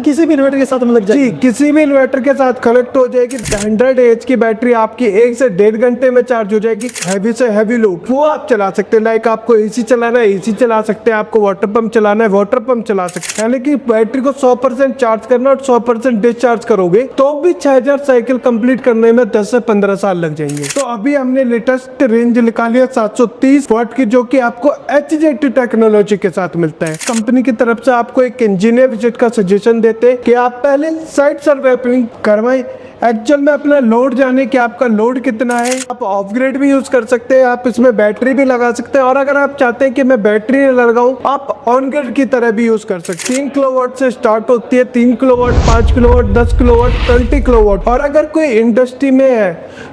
किसी भी इन्वर्टर के साथ में लग जाएगी। जी, किसी भी इन्वर्टर के साथ कनेक्ट हो जाएगी। 100 एच की बैटरी आपकी 1 से 1.5 घंटे में चार्ज हो जाएगी। हैवी से हैवी लोड वो आप चला सकते हैं। लाइक आपको एसी चलाना है एसी चला सकते हैं, आपको वाटर पंप चलाना है वाटर पंप चला सकते हैं। यानी कि बैटरी को 100% चार्ज करना और 100% डिस्चार्ज करोगे तो भी 6000 साइकिल कंप्लीट करने में 10 से 15 साल लग जाएंगे। तो अभी हमने लेटेस्ट रेंज निकाली है 730 वाट की, जो कि आपको HJT टेक्नोलॉजी के साथ मिलता है। कंपनी की तरफ से आपको एक इंजीनियर विजिट का सजेशन देते हैं कि आप पहले साइट सर्वेइंग करवाएं, एक्चुअल में अपना लोड जाने कि आपका लोड कितना है। आप ऑफ ग्रिड भी यूज कर सकते हैं, आप इसमें बैटरी भी लगा सकते हैं, और अगर आप चाहते हैं कि मैं बैटरी लगाऊं आप ऑन ग्रिड की तरह भी यूज कर सकते हैं। 3 किलोवाट से स्टार्ट होती है, 3 किलोवाट, 5 किलोवाट, 10 किलोवाट, 20 किलोवाट। और अगर कोई इंडस्ट्री में है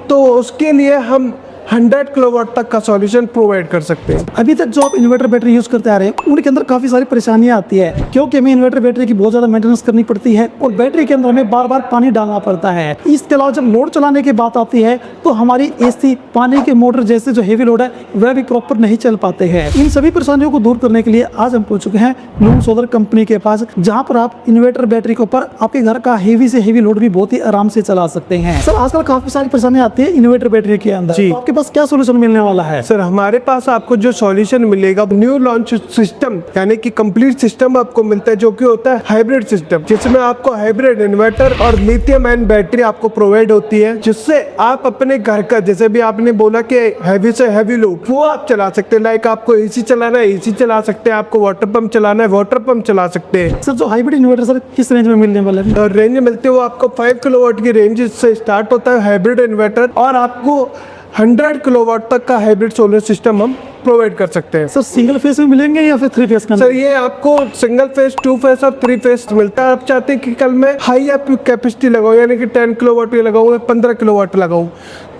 तो उसके लिए हम 100 किलोवाट तक का सॉल्यूशन प्रोवाइड कर सकते हैं। अभी तक जो आप इन्वर्टर बैटरी यूज करते आ रहे हैं उनके अंदर काफी सारी परेशानियां आती है, क्योंकि हमें इन्वर्टर बैटरी की बहुत ज्यादा मेंटेनेंस करनी पड़ती है और बैटरी के अंदर हमें बार बार पानी डालना पड़ता है। इसके अलावा जब लोड चलाने की बात आती है तो हमारी एसी, पानी के मोटर जैसे जो हेवी लोड है वह भी प्रॉपर नहीं चल पाते हैं। इन सभी परेशानियों को दूर करने के लिए आज हम पहुंच चुके हैं लूम सोलर कंपनी के पास, जहाँ पर आप इन्वर्टर बैटरी के ऊपर आपके घर का हेवी से हेवी लोड भी बहुत ही आराम से चला सकते हैं। सर आजकल काफी सारी परेशानियां आती है इन्वर्टर बैटरी के अंदर, तो आपके पास क्या सोल्यूशन मिलने वाला है? सर हमारे पास आपको जो सॉल्यूशन मिलेगा न्यू लॉन्च सिस्टम, यानी कि कंप्लीट सिस्टम आपको मिलता है, जो कि होता है हाइब्रिड सिस्टम, जिसमें आपको हाइब्रिड इन्वर्टर और लिथियम आयन बैटरी आपको प्रोवाइड होती है, जिससे आप अपने घर का, जैसे भी आपने बोला कि हैवी से हैवी लोड वो आप चला सकते हैं। लाइक आपको एसी चलाना है एसी चला सकते हैं, आपको वाटर पंप चलाना है वाटर पंप चला सकते हैं। सर जो हाइब्रिड इन्वर्टर सर किस रेंज में मिलने वाला है? रेंज मिलती है वो आपको 5 किलोवाट की रेंज से स्टार्ट होता है हाइब्रिड इन्वर्टर, और आपको 100 किलोवाट तक का हाइब्रिड सोलर सिस्टम हम प्रोवाइड कर सकते हैं। सर सिंगल फेस में मिलेंगे या फिर 3 फेस का? सर ये आपको सिंगल फेस, 2 फेस और 3 फेस मिलता है। आप चाहते हैं कि कल मैं हाई आप कैपेसिटी लगाऊं, यानी कि 10 किलोवाट की लगाऊं या 15 किलोवाट लगाऊं,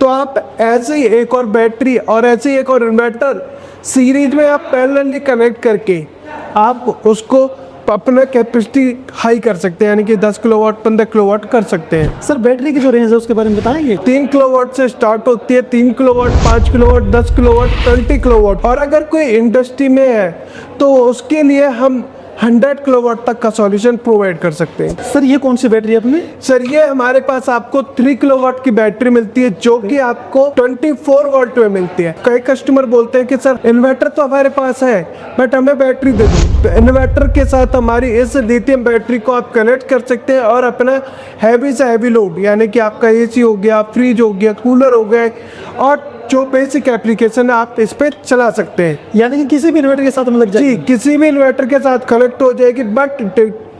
तो आप ऐसे ही एक और बैटरी और ऐसे ही एक और इन्वर्टर सीरीज में आप पैरेलली कनेक्ट करके आप उसको अपना कैपेसिटी हाई कर सकते हैं, यानी कि 10 किलोवाट 15 किलोवाट कर सकते हैं। सर बैटरी की जो रेंज है उसके बारे में बताएंगे? 3 किलोवाट से स्टार्ट होती है, 3 किलोवाट, 5 किलोवाट, 10 किलोवाट, 20 किलोवाट। और अगर कोई इंडस्ट्री में है तो उसके लिए हम 100 किलोवाट तक का सॉल्यूशन प्रोवाइड कर सकते हैं। सर ये कौन सी बैटरी है अपनी? सर ये हमारे पास आपको 3 किलोवाट की बैटरी मिलती है, जो कि आपको 24 वोल्ट में मिलती है। कई कस्टमर बोलते हैं कि सर इन्वर्टर तो हमारे पास है बट हमें बैटरी दे दो, तो इन्वर्टर के साथ हमारी इस लिथियम बैटरी को आप कनेक्ट कर सकते हैं और अपना हैवी से हैवी लोड, यानी कि आपका एसी हो गया, फ्रिज हो गया, कूलर हो गया, और जो बेसिक एप्लीकेशन है आप इस पे चला सकते हैं। यानी कि किसी भी इन्वर्टर के साथ में लग जाएगी? जी, किसी भी इन्वर्टर के साथ कनेक्ट हो जाएगी, बट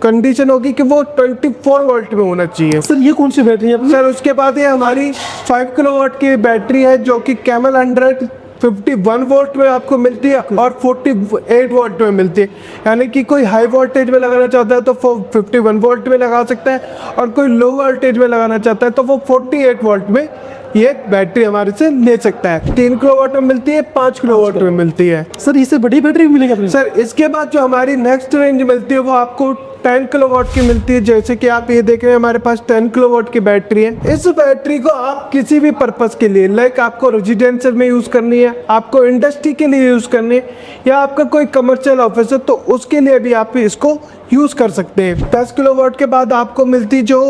कंडीशन होगी कि वो 24 वोल्ट में होना चाहिए। सर ये कौन सी बैटरी है? सर उसके बाद ये हमारी 5 किलोवाट की बैटरी है, जो कि कैमल 151 वोल्ट में आपको मिलती है और 48 वोल्ट में मिलती है। यानी कि कोई हाई वोल्टेज में लगाना चाहता है तो 51 वोल्ट में लगा सकता है, और कोई लो वोल्टेज में लगाना चाहता है तो वो 48 वोल्ट में ये बैटरी हमारे से ले सकता है। 3 किलोवाट में मिलती है, 5 किलोवाट में मिलती है। सर इससे बड़ी बैटरी भी मिलेगी अपनी? सर इसके बाद जो हमारी नेक्स्ट रेंज मिलती है वो आपको 10 किलोवाट की मिलती है। जैसे कि आप ये देख रहे हैं हमारे पास 10 किलोवाट की बैटरी है। इस बैटरी को आप किसी भी पर्पस के लिए, लाइक आपको रेजिडेंशियल में यूज करनी है, आपको इंडस्ट्री के लिए यूज करनी है, या आपका कोई कमर्शियल ऑफिस है तो उसके लिए भी आप इसको यूज कर सकते हैं। 10 किलोवाट के बाद आपको मिलती जो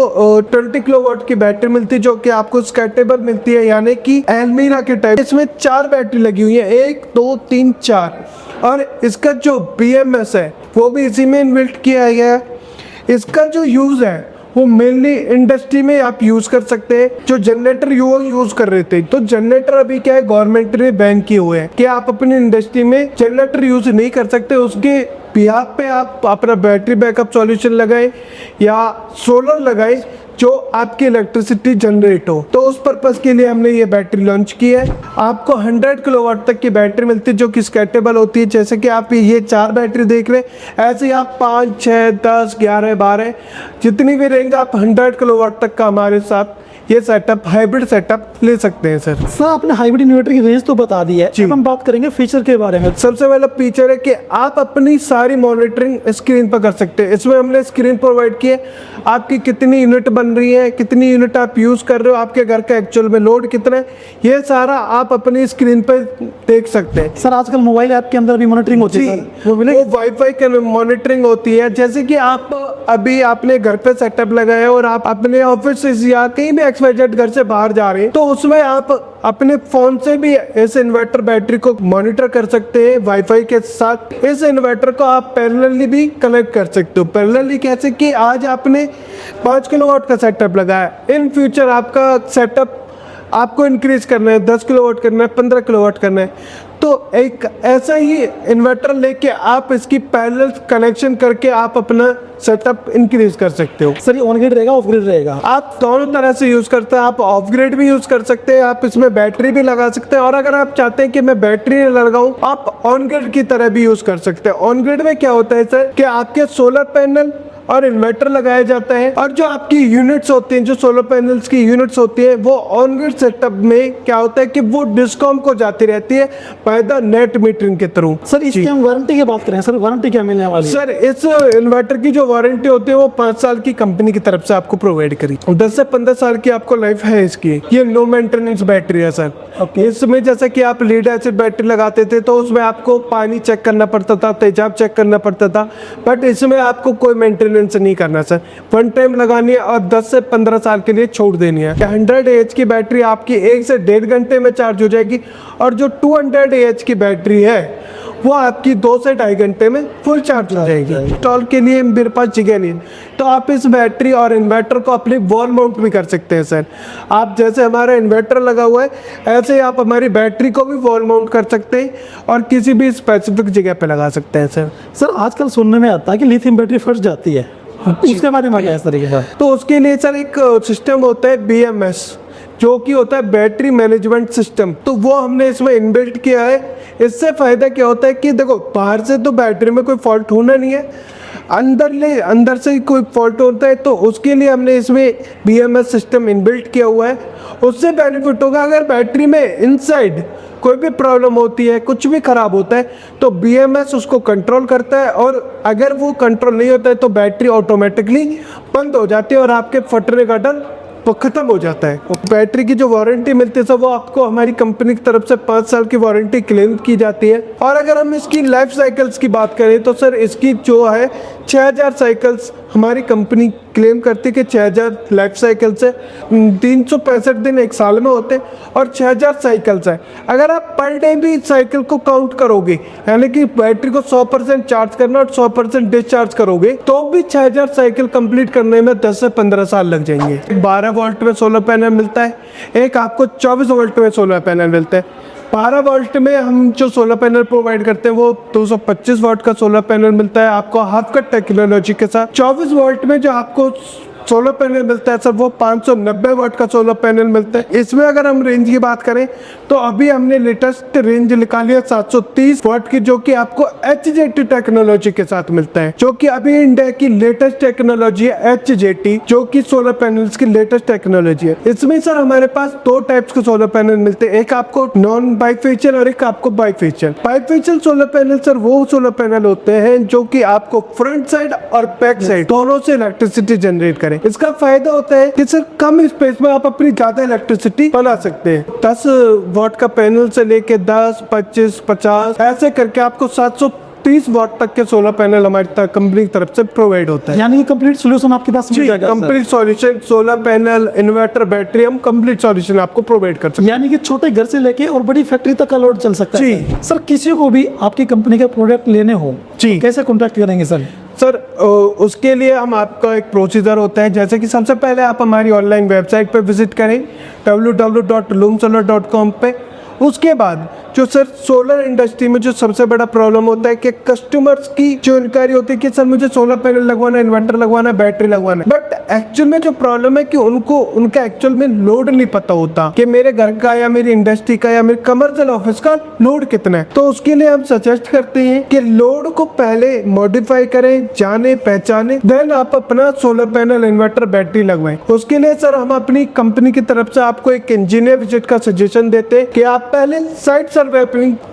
20 किलोवाट की बैटरी मिलती है, जो कि आपको स्केटेबल मिलती है, यानी कि एल्मीरा के टाइप। इसमें 4 बैटरी लगी हुई है, 1 2 3 4, और इसका जो BMS है वो भी इसी में इनबिल्ट किया गया है। इसका जो यूज है वो मेनली इंडस्ट्री में आप यूज कर सकते हैं। जो जनरेटर यूज कर रहे थे, तो जनरेटर अभी क्या है गवर्नमेंट ने बैन किए हुए हैं कि आप अपनी इंडस्ट्री में जनरेटर यूज नहीं कर सकते। उसके बिहाफ पे आप अपना बैटरी बैकअप सॉल्यूशन लगाएं या सोलर लगाएं जो आपकी इलेक्ट्रिसिटी जनरेट हो। तो उस पर्पस के लिए हमने ये बैटरी लॉन्च की है। आपको 100 किलोवाट तक की बैटरी मिलती है, जो कि स्केटेबल होती है। जैसे कि आप ये 4 बैटरी देख रहे हैं, ऐसे ही आप 5 6 10 11 12 जितनी भी रेंज आप 100 किलोवाट तक का हमारे साथ ये सेटअप हाइब्रिड सेटअप ले सकते हैं सर। सर आपने हाइब्रिड इन्वर्टर की रेंज तो बता दी है, अब हम बात करेंगे फीचर के बारे में। सबसे पहला फीचर है कि आप अपनी सारी मॉनिटरिंग स्क्रीन पर कर सकते हैं। इसमें हमने स्क्रीन प्रोवाइड की है, आपकी कितनी यूनिट बन रही है, कितनी यूनिट आप यूज़ कर रहे हो, आपके घर का एक्चुअल में लोड कितना है, ये सारा आप अपनी स्क्रीन पर देख सकते हैं। सर आजकल मोबाइल ऐप के अंदर भी मॉनिटरिंग होती है, वो वाईफाई की मॉनिटरिंग होती है। जैसे कि आप अभी आपने घर पे सेटअप लगाया और आप अपने ऑफिस से या कहीं भी XYZ घर से बाहर जा रहे हैं, तो उसमें आप अपने फोन से भी इस इन्वर्टर बैटरी को मॉनिटर कर सकते हैं वाईफाई के साथ। इस इन्वर्टर को आप पैरेलली भी कनेक्ट कर सकते हो। पैरेलली कैसे कि आज आपने 5 किलोवाट का सेटअप लगाया, इन फ्यूचर आपका सेटअप आपको इंक्रीज करना है, 10 किलोवाट करना है, 15 किलोवाट करना है, तो एक ऐसा ही इन्वर्टर लेके आप इसकी पैरेलल कनेक्शन करके आप अपना सेटअप इंक्रीज कर सकते हो। सर ये ऑन ग्रिड रहेगा ऑफ ग्रिड रहेगा? आप दोनों तरह से यूज़ करते हैं। आप ऑफ ग्रिड भी यूज़ कर सकते हैं, आप इसमें बैटरी भी लगा सकते हैं, और अगर आप चाहते हैं कि मैं बैटरी नहीं लगाऊं, आप ऑन ग्रिड की तरह भी यूज़ कर सकते हैं। ऑन ग्रिड में क्या होता है सर कि आपके सोलर पैनल और इन्वर्टर लगाया जाता है, और जो आपकी यूनिट्स होती हैं, जो सोलर पैनल्स की यूनिट्स होती है, वो ऑन ग्रिड सेटअप में क्या होता है कि वो डिस्कॉम को जाती रहती है बाय द नेट मीटरिंग के थ्रू। सर इसकी हम वारंटी की बात करें, सर वारंटी क्या मिलने वाली है? सर इस इन्वर्टर की जो वारंटी होती है वो 5 साल की कंपनी की तरफ से आपको प्रोवाइड करी, 10 से 15 साल की आपको लाइफ है इसकी। ये नो मेंटेनेंस बैटरी है सर। इसमें जैसे कि आप लीड एसिड बैटरी लगाते थे तो उसमें आपको पानी चेक करना पड़ता था, तेजाब चेक करना पड़ता था, बट इसमें आपको कोई मेंटेनेंस नहीं करना सर। वन टाइम लगानी है और 10 से 15 साल के लिए छोड़ देनी है। 100 AH की बैटरी आपकी 1 से 1.5 घंटे में चार्ज हो जाएगी, और जो 200 AH की बैटरी है वो आपकी 2 से 2.5 घंटे में फुल चार्ज हो जाएगी। इंस्टॉल के लिए मेरे पास जगह नहीं है, तो आप इस बैटरी और इन्वर्टर को अपने वॉल माउंट भी कर सकते हैं सर। आप जैसे हमारा इन्वर्टर लगा हुआ है, ऐसे ही आप हमारी बैटरी को भी वॉल माउंट कर सकते हैं और किसी भी स्पेसिफिक जगह पे लगा सकते हैं सर। सर आजकल सुनने में आता है कि लिथियम बैटरी फट जाती है, उसके बारे में क्या इस तरीके का? तो उसके लिए सर एक सिस्टम होता है BMS, जो कि होता है बैटरी मैनेजमेंट सिस्टम, तो वो हमने इसमें इनबिल्ट किया है। इससे फ़ायदा क्या होता है कि देखो बाहर से तो बैटरी में कोई फॉल्ट होना नहीं है, अंदर से ही कोई फॉल्ट होता है, तो उसके लिए हमने इसमें BMS सिस्टम इनबिल्ट किया हुआ है। उससे बेनिफिट होगा अगर बैटरी में इनसाइड कोई भी प्रॉब्लम होती है, कुछ भी खराब होता है, तो BMS उसको कंट्रोल करता है, और अगर वो कंट्रोल नहीं होता है तो बैटरी ऑटोमेटिकली बंद हो जाती है और आपके फटने का डर तो खत्म हो जाता है। बैटरी की जो वारंटी मिलती है सर, वो आपको हमारी कंपनी की तरफ से 5 साल की वारंटी क्लेम की जाती है। और अगर हम इसकी लाइफ साइकिल्स की बात करें तो सर इसकी जो है 6000 साइकिल्स हमारी कंपनी क्लेम करती है कि 6000 लाइफ साइकिल्स है, 365 दिन एक साल में होते हैं और 6000 साइकिल्स है। अगर आप पर डे भी साइकिल को काउंट करोगे, यानी कि बैटरी को 100% चार्ज करना और 100% डिस्चार्ज करोगे, तो भी 6000 साइकिल कंप्लीट करने में 10 से 15 साल लग जाएंगे। 12 वोल्ट में सोलर पैनल मिलता है, एक आपको 24 वोल्ट में सोलर पैनल मिलता है। 12 वोल्ट में हम जो सोलर पैनल प्रोवाइड करते हैं वो 225 वाट का सोलर पैनल मिलता है आपको हाफ कट टेक्नोलॉजी के साथ। 24 वोल्ट में जो आपको सोलर पैनल मिलता है सर, वो 590 वाट का सोलर पैनल मिलता है। इसमें अगर हम रेंज की बात करें तो अभी हमने लेटेस्ट रेंज निकाली है 730 वाट की, जो कि आपको HJT टेक्नोलॉजी के साथ मिलता है, जो कि अभी इंडिया की लेटेस्ट टेक्नोलॉजी है HJT, जो कि सोलर पैनल्स की लेटेस्ट टेक्नोलॉजी है। इसमें सर हमारे पास 2 टाइप्स के सोलर पैनल मिलते हैं, एक आपको नॉन बाइफेशियल और एक आपको bifacial. Bifacial solar panel sir वो सोलर पैनल होते हैं जो कि आपको फ्रंट साइड और बैक साइड दोनों से इलेक्ट्रिसिटी जनरेट करें। इसका फायदा होता है कि सर कम स्पेस में आप अपनी ज्यादा इलेक्ट्रिसिटी बना सकते हैं। 10 वाट का पैनल से लेके 10, 25, 50 ऐसे करके आपको 730 वाट तक के सोलर पैनल हमारी कंपनी की तरफ से प्रोवाइड होता है। यानी कि कंप्लीट सॉल्यूशन आपके पास मिल जाएगा। Complete solution, solar panel, inverter, battery, हम कंप्लीट सॉल्यूशन आपको प्रोवाइड कर सकते हैं। यानी कि छोटे घर से लेके और बड़ी फैक्ट्री तक का लोड चल सकता है। जी। सर किसी को भी आपकी कंपनी का प्रोडक्ट लेने हो जी, कैसे कॉन्टैक्ट करेंगे सर? सर उसके लिए हम आपका एक प्रोसीजर होता है, जैसे कि सबसे पहले आप हमारी ऑनलाइन वेबसाइट पे विजिट करें www.loomsolar.com पे। उसके बाद जो सर सोलर इंडस्ट्री में जो सबसे बड़ा प्रॉब्लम होता है कि कस्टमर्स की जो इनक्वायरी होती है कि सर मुझे सोलर पैनल लगवाना है, इन्वर्टर लगवाना है, बैटरी लगवाना है, बट एक्चुअल में जो प्रॉब्लम है कि उनको उनका एक्चुअल में लोड नहीं पता होता कि मेरे घर का या मेरी इंडस्ट्री का या मेरे कमर्शियल ऑफिस का लोड कितना है। तो उसके लिए हम सजेस्ट करते हैं कि लोड को पहले मॉडिफाई करें, जाने पहचाने, देन आप अपना सोलर पैनल, इन्वर्टर, बैटरी लगवाएं। उसके लिए सर हम अपनी कंपनी की तरफ से आपको एक इंजीनियर विजिट का सजेशन देते हैं कि आप पहले साइट सर्वे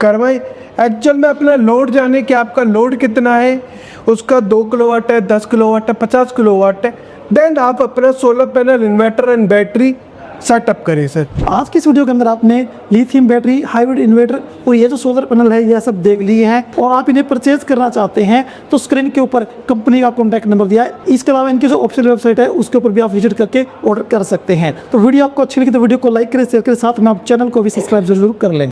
करवाएं, एक्चुअल में अपना लोड जाने कि आपका लोड कितना है, उसका 2 किलोवाट है, 10 किलोवाट है, 50 किलोवाट है, देन आप अपना solar panel, inverter and battery setup करें सर। आज की इस वीडियो के अंदर आपने लिथियम बैटरी, हाइब्रिड इन्वर्टर और ये जो सोलर पैनल है ये सब देख लिए हैं और आप इन्हें परचेज करना चाहते हैं तो स्क्रीन के ऊपर कंपनी का कॉन्टैक्ट नंबर दिया है। इसके अलावा इनकी जो ऑफिशियल वेबसाइट है उसके ऊपर भी आप विजिट करके ऑर्डर कर सकते हैं। तो वीडियो आपको अच्छी लगी तो वीडियो को लाइक करें, शेयर करें, साथ में आप चैनल को भी सब्सक्राइब जरूर कर लें।